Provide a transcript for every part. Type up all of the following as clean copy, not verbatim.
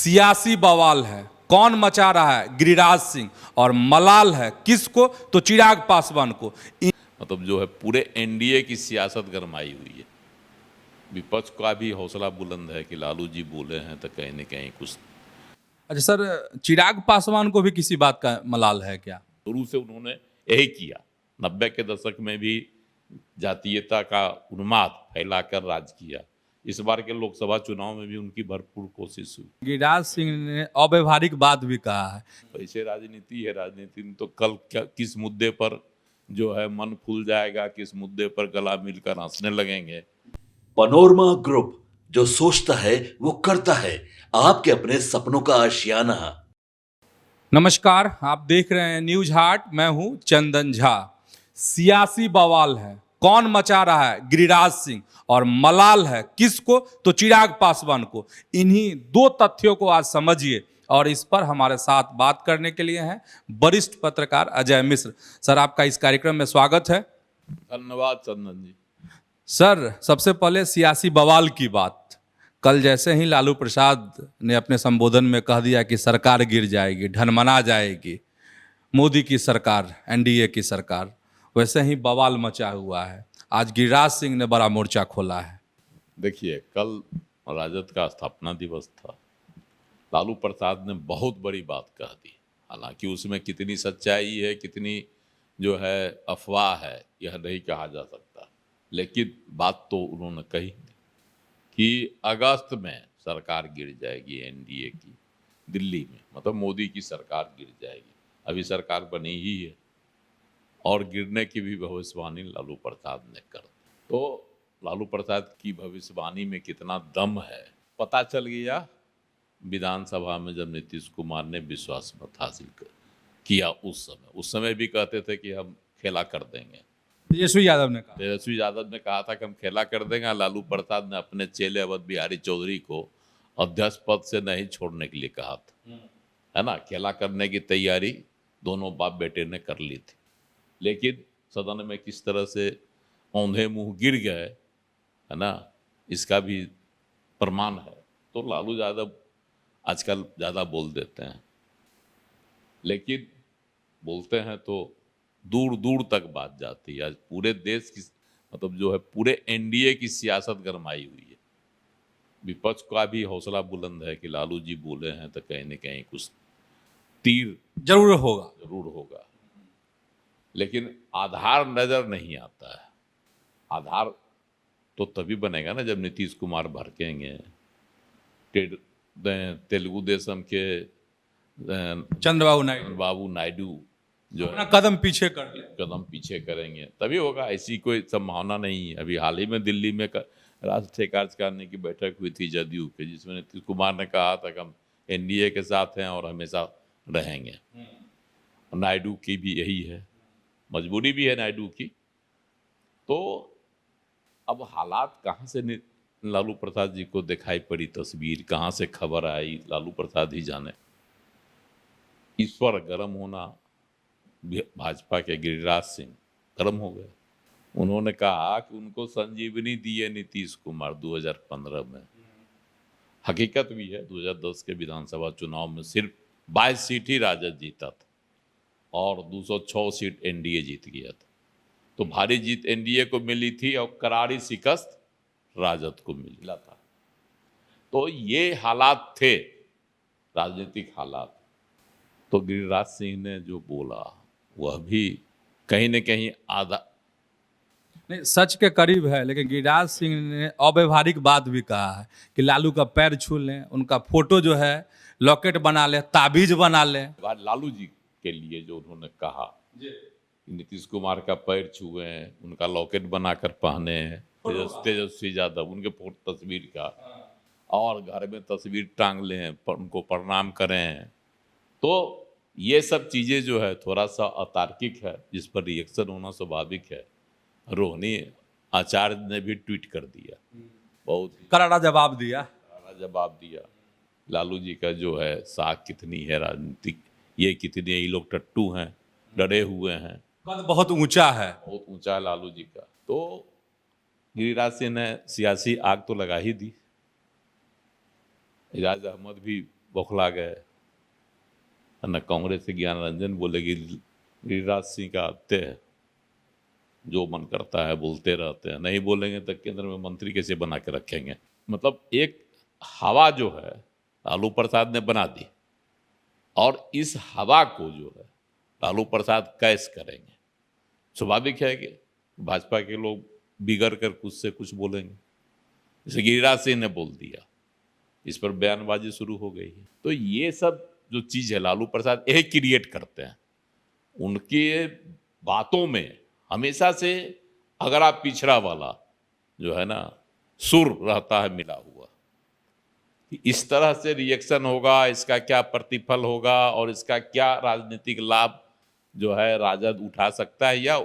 सियासी बवाल है। कौन मचा रहा है? गिरिराज सिंह। और मलाल है किसको? तो चिराग पासवान को। मतलब जो है पूरे एनडीए की सियासत गरमाई हुई है। विपक्ष का भी हौसला बुलंद है कि लालू जी बोले हैं तो कहीं न कहीं कुछ। अच्छा सर, चिराग पासवान को भी किसी बात का मलाल है क्या? शुरू से उन्होंने यही किया। 90 के दशक में भी जातीयता का उन्माद फैलाकर राज किया। इस बार के लोकसभा चुनाव में भी उनकी भरपूर कोशिश हुई। गिरिराज सिंह ने अव्यवहारिक बात भी कहा है। ऐसे राजनीति है, राजनीति में तो कल क्या किस मुद्दे पर जो है मन फूल जाएगा, किस मुद्दे पर गला मिलकर हंसने लगेंगे। पनोरमा ग्रुप, जो सोचता है वो करता है। आपके अपने सपनों का आशियाना। नमस्कार, आप देख रहे हैं न्यूज हाट। मैं हूं चंदन झा। सियासी बवाल है। कौन मचा रहा है? गिरिराज सिंह। और मलाल है किसको? तो चिराग पासवान को। इन्हीं दो तथ्यों को आज समझिए। और इस पर हमारे साथ बात करने के लिए हैं वरिष्ठ पत्रकार अजय मिश्र। सर, आपका इस कार्यक्रम में स्वागत है। धन्यवाद चंदन जी। सर, सबसे पहले सियासी बवाल की बात। कल जैसे ही लालू प्रसाद ने अपने संबोधन में कह दिया कि सरकार गिर जाएगी, ढनमना जाएगी, मोदी की सरकार, एनडीए की सरकार, वैसे ही बवाल मचा हुआ है। आज गिरिराज सिंह ने बड़ा मोर्चा खोला है। देखिए, कल राजद का स्थापना दिवस था। लालू प्रसाद ने बहुत बड़ी बात कह दी। हालांकि उसमें कितनी सच्चाई है, कितनी जो है अफवाह है, यह नहीं कहा जा सकता। लेकिन बात तो उन्होंने कही कि अगस्त में सरकार गिर जाएगी एनडीए की, दिल्ली में, मतलब मोदी की सरकार गिर जाएगी। अभी सरकार बनी ही है और गिरने की भी भविष्यवाणी लालू प्रसाद ने कर दी। तो लालू प्रसाद की भविष्यवाणी में कितना दम है पता चल गया विधानसभा में, जब नीतीश कुमार ने विश्वास मत हासिल किया। उस समय भी कहते थे कि हम खेला कर देंगे। तेजस्वी यादव ने कहा था कि हम खेला कर देंगे। लालू प्रसाद ने अपने चेले अवध बिहारी चौधरी को अध्यक्ष पद से नहीं छोड़ने के लिए कहा था, है ना। खेला करने की तैयारी दोनों बाप बेटे ने कर ली थी। लेकिन सदन में किस तरह से औंधे मुंह गिर गए, है ना, इसका भी प्रमाण है। तो लालू यादव आजकल ज़्यादा बोल देते हैं, लेकिन बोलते हैं तो दूर दूर तक बात जाती है। आज पूरे देश की, मतलब जो है पूरे एनडीए की सियासत गरमाई हुई है। विपक्ष का भी हौसला बुलंद है कि लालू जी बोले हैं तो कहीं न कहीं कुछ तीर जरूर होगा। लेकिन आधार नजर नहीं आता है। आधार तो तभी बनेगा ना जब नीतीश कुमार भड़केंगे, तेलुगु देशम के चंद्रबाबू नायडू जो अपना है कदम पीछे करेंगे, तभी होगा। ऐसी कोई संभावना नहीं है। अभी हाल ही में दिल्ली में राष्ट्रीय कार्यकारिणी की बैठक हुई थी जदयू के, जिसमें नीतीश कुमार ने कहा था कि हम एनडीए के साथ हैं और हमेशा रहेंगे। नायडू की भी यही है, मजबूरी भी है नायडू की। तो अब हालात कहाँ से लालू प्रसाद जी को दिखाई पड़ी, तस्वीर कहाँ से खबर आई, लालू प्रसाद ही जाने। इस पर गर्म होना भाजपा के गिरिराज सिंह गर्म हो गए। उन्होंने कहा कि उनको संजीवनी दिए नीतीश कुमार 2015 में। हकीकत भी है, 2010 के विधानसभा चुनाव में सिर्फ 22 सीट ही राजद जीता था और 206 सीट एनडीए जीत गया था। तो भारी जीत एनडीए को मिली थी और करारी शिकस्त राजद को मिला था। तो ये हालात थे, राजनीतिक हालात। तो गिरिराज सिंह ने जो बोला वह भी कहीं न कहीं आधा नहीं, सच के करीब है। लेकिन गिरिराज सिंह ने अव्यवहारिक बात भी कहा है कि लालू का पैर छू लें, उनका फोटो जो है लॉकेट बना लें, ताबीज बना लें। लालू जी के लिए जो उन्होंने कहा, नीतीश कुमार का पैर छुए, उनका लॉकेट बनाकर पहने, तेजस्वी यादव उनके तस्वीर का, और घर में तस्वीर टांग लें, उनको प्रणाम करें। तो ये सब चीज़ें जो है थोड़ा सा अतार्किक है, जिस पर रिएक्शन होना स्वाभाविक है। रोहिणी आचार्य ने भी ट्वीट कर दिया, बहुत करारा जवाब दिया। लालू जी का जो है साख कितनी है राजनीतिक, ये कितने ये लोग टट्टू हैं, डरे हुए हैं, कद बहुत ऊंचा है लालू जी का। तो गिरिराज सिंह ने सियासी आग तो लगा ही दी। एजाज अहमद भी बौखला गए। न कांग्रेस के ज्ञान रंजन बोले कि गिरिराज सिंह का हत्या है, जो मन करता है बोलते रहते हैं, नहीं बोलेंगे तो केंद्र में मंत्री कैसे बना के रखेंगे। मतलब एक हवा जो है लालू प्रसाद ने बना दी, और इस हवा को जो है लालू प्रसाद कैश करेंगे। स्वाभाविक है कि भाजपा के लोग बिगड़ कर कुछ से कुछ बोलेंगे, जैसे गिरिराज सिंह ने बोल दिया, इस पर बयानबाजी शुरू हो गई है। तो ये सब जो चीज़ है लालू प्रसाद यही क्रिएट करते हैं। उनके बातों में हमेशा से अगर आप पिछड़ा वाला जो है ना सुर रहता है मिला हुआ, कि इस तरह से रिएक्शन होगा, इसका क्या प्रतिफल होगा और इसका क्या राजनीतिक लाभ जो है राजद उठा सकता है या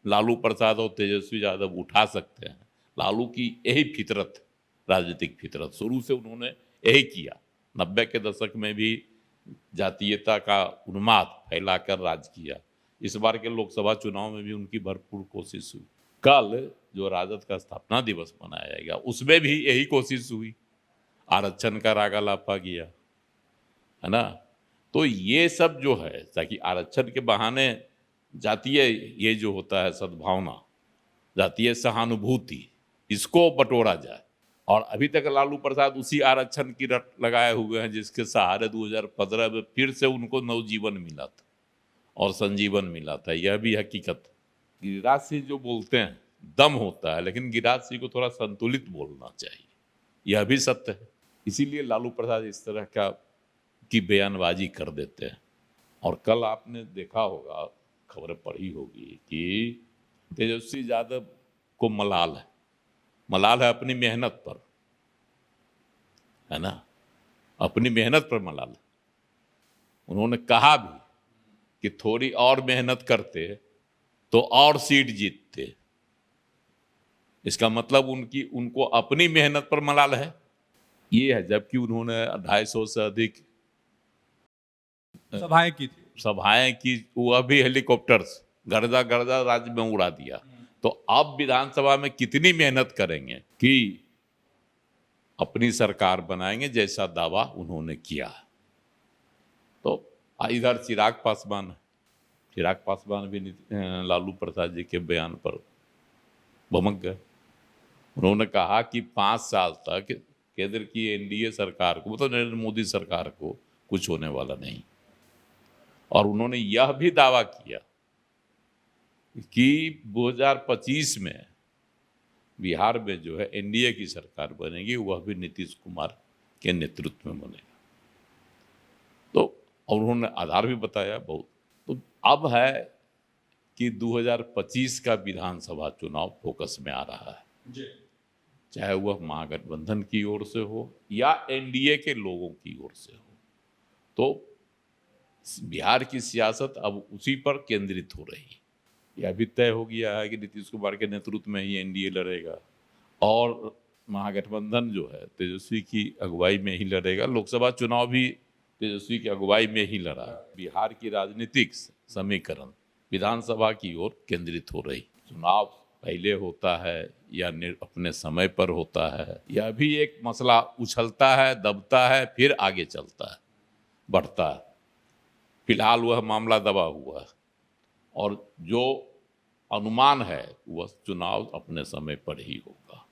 लालू प्रसाद और तेजस्वी यादव उठा सकते हैं। लालू की यही फितरत, राजनीतिक फितरत, शुरू से उन्होंने यही किया। 90 के दशक में भी जातीयता का उन्माद फैलाकर राज किया। इस बार के लोकसभा चुनाव में भी उनकी भरपूर कोशिश हुई। कल जो राजद का स्थापना दिवस मनाया जाएगा उसमें भी यही कोशिश हुई, आरक्षण का रागा लापा गया, है ना। तो ये सब जो है, ताकि आरक्षण के बहाने जातीय ये जो होता है सद्भावना, जातीय सहानुभूति, इसको बटोरा जाए। और अभी तक लालू प्रसाद उसी आरक्षण की रट लगाए हुए हैं जिसके सहारे 2015 में फिर से उनको नवजीवन मिला था और संजीवन मिला था। यह भी हकीकत। गिरिराज सिंह जो बोलते हैं दम होता है, लेकिन गिरिराज सिंह को थोड़ा संतुलित बोलना चाहिए, यह भी सत्य है। इसीलिए लालू प्रसाद इस तरह की बयानबाजी कर देते हैं। और कल आपने देखा होगा, खबरें पढ़ी होगी कि तेजस्वी यादव को मलाल है अपनी मेहनत पर, है ना, अपनी मेहनत पर मलाल। उन्होंने कहा भी कि थोड़ी और मेहनत करते तो और सीट जीतते। इसका मतलब उनको अपनी मेहनत पर मलाल है, ये है। जबकि उन्होंने 250 से अधिक सभाएं की, वह भी हेलीकॉप्टर्स गर्दा राज्य में उड़ा दिया। तो अब विधानसभा में कितनी मेहनत करेंगे कि अपनी सरकार बनाएंगे जैसा दावा उन्होंने किया। तो इधर चिराग पासवान भी लालू प्रसाद जी के बयान पर भमक गए। उन्होंने कहा कि 5 साल तक केंद्र की एनडीए सरकार को, मतलब नरेंद्र मोदी सरकार को कुछ होने वाला नहीं। और उन्होंने यह भी दावा किया कि 2025 में बिहार में जो है एनडीए की सरकार बनेगी, वह भी नीतीश कुमार के नेतृत्व में बनेगा। तो और उन्होंने आधार भी बताया बहुत। तो अब है कि 2025 का विधानसभा चुनाव फोकस में आ रहा है, चाहे वह महागठबंधन की ओर से हो या एनडीए के लोगों की ओर से हो। तो बिहार की सियासत अब उसी पर केंद्रित हो रही है। यह भी तय हो गया है कि नीतीश कुमार के नेतृत्व में ही एनडीए लड़ेगा और महागठबंधन जो है तेजस्वी की अगुवाई में ही लड़ेगा। लोकसभा चुनाव भी तेजस्वी की अगुवाई में ही लड़ा। बिहार की राजनीतिक समीकरण विधानसभा की ओर केंद्रित हो रही। चुनाव पहले होता है या अपने समय पर होता है, यह भी एक मसला उछलता है, दबता है, फिर आगे चलता है, बढ़ता है। फिलहाल वह मामला दबा हुआ है और जो अनुमान है वह चुनाव अपने समय पर ही होगा।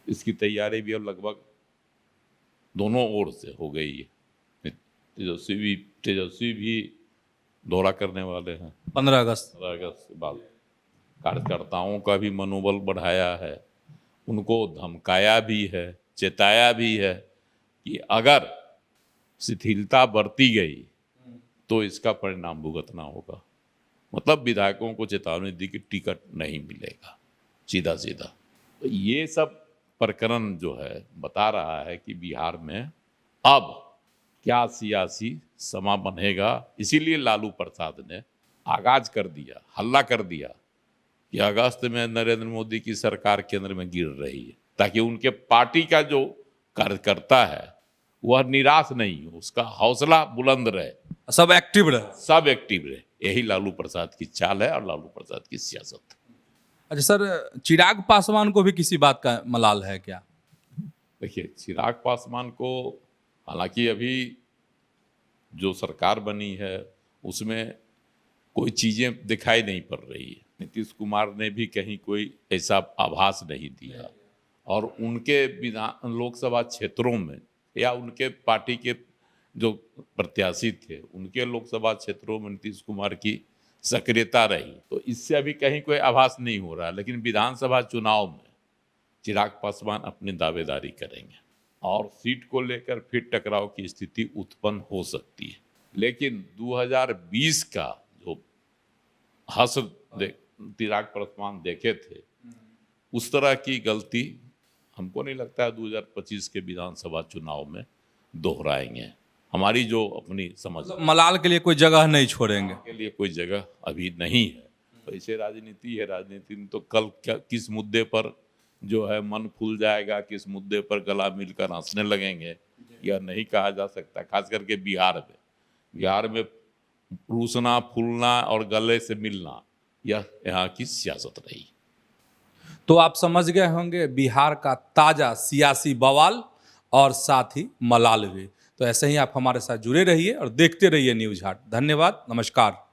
इसकी तैयारी भी अब लगभग दोनों ओर से हो गई है। तेजस्वी भी दौरा करने वाले हैं 15 अगस्त के बाद। कार्यकर्ताओं का भी मनोबल बढ़ाया है, उनको धमकाया भी है, चेताया भी है कि अगर शिथिलता बरती गई तो इसका परिणाम भुगतना होगा। मतलब विधायकों को चेतावनी दी कि टिकट नहीं मिलेगा, सीधा सीधा। तो ये सब प्रकरण जो है बता रहा है कि बिहार में अब क्या सियासी समा बनेगा। इसीलिए लालू प्रसाद ने आगाज कर दिया, हल्ला कर दिया कि अगस्त में नरेंद्र मोदी की सरकार केंद्र में गिर रही है, ताकि उनके पार्टी का जो कार्यकर्ता है वह निराश नहीं हो, उसका हौसला बुलंद रहे, सब एक्टिव रहे। यही लालू प्रसाद की चाल है और लालू प्रसाद की सियासत। अच्छा सर, चिराग पासवान को भी किसी बात का मलाल है क्या? देखिए, चिराग पासवान को हालांकि अभी जो सरकार बनी है उसमें कोई चीज़ें दिखाई नहीं पड़ रही है। नीतीश कुमार ने भी कहीं कोई ऐसा आभास नहीं दिया, और उनके विधान लोकसभा क्षेत्रों में या उनके पार्टी के जो प्रत्याशी थे उनके लोकसभा क्षेत्रों में नीतीश कुमार की सक्रियता रही, तो इससे अभी कहीं कोई आभास नहीं हो रहा। लेकिन विधानसभा चुनाव में चिराग पासवान अपनी दावेदारी करेंगे और सीट को लेकर फिर टकराव की स्थिति उत्पन्न हो सकती है। लेकिन 2020 का जो हश्र चिराग पासवान देखे थे, उस तरह की गलती हमको नहीं लगता है 2025 के विधानसभा चुनाव में दोहराएंगे। हमारी जो अपनी समझ मलाल के लिए कोई जगह नहीं छोड़ेंगे। के लिए कोई जगह अभी नहीं है। तो ऐसे राजनीति है, राजनीति में तो कल क्या किस मुद्दे पर जो है मन फूल जाएगा, किस मुद्दे पर गला मिलकर हंसने लगेंगे, यह नहीं कहा जा सकता। खास करके बिहार में रूसना फूलना और गले से मिलना, यह यहाँ की सियासत रही। तो आप समझ गए होंगे बिहार का ताजा सियासी बवाल और साथ ही मलाल भी। तो ऐसे ही आप हमारे साथ जुड़े रहिए और देखते रहिए न्यूज़ हाट। धन्यवाद, नमस्कार।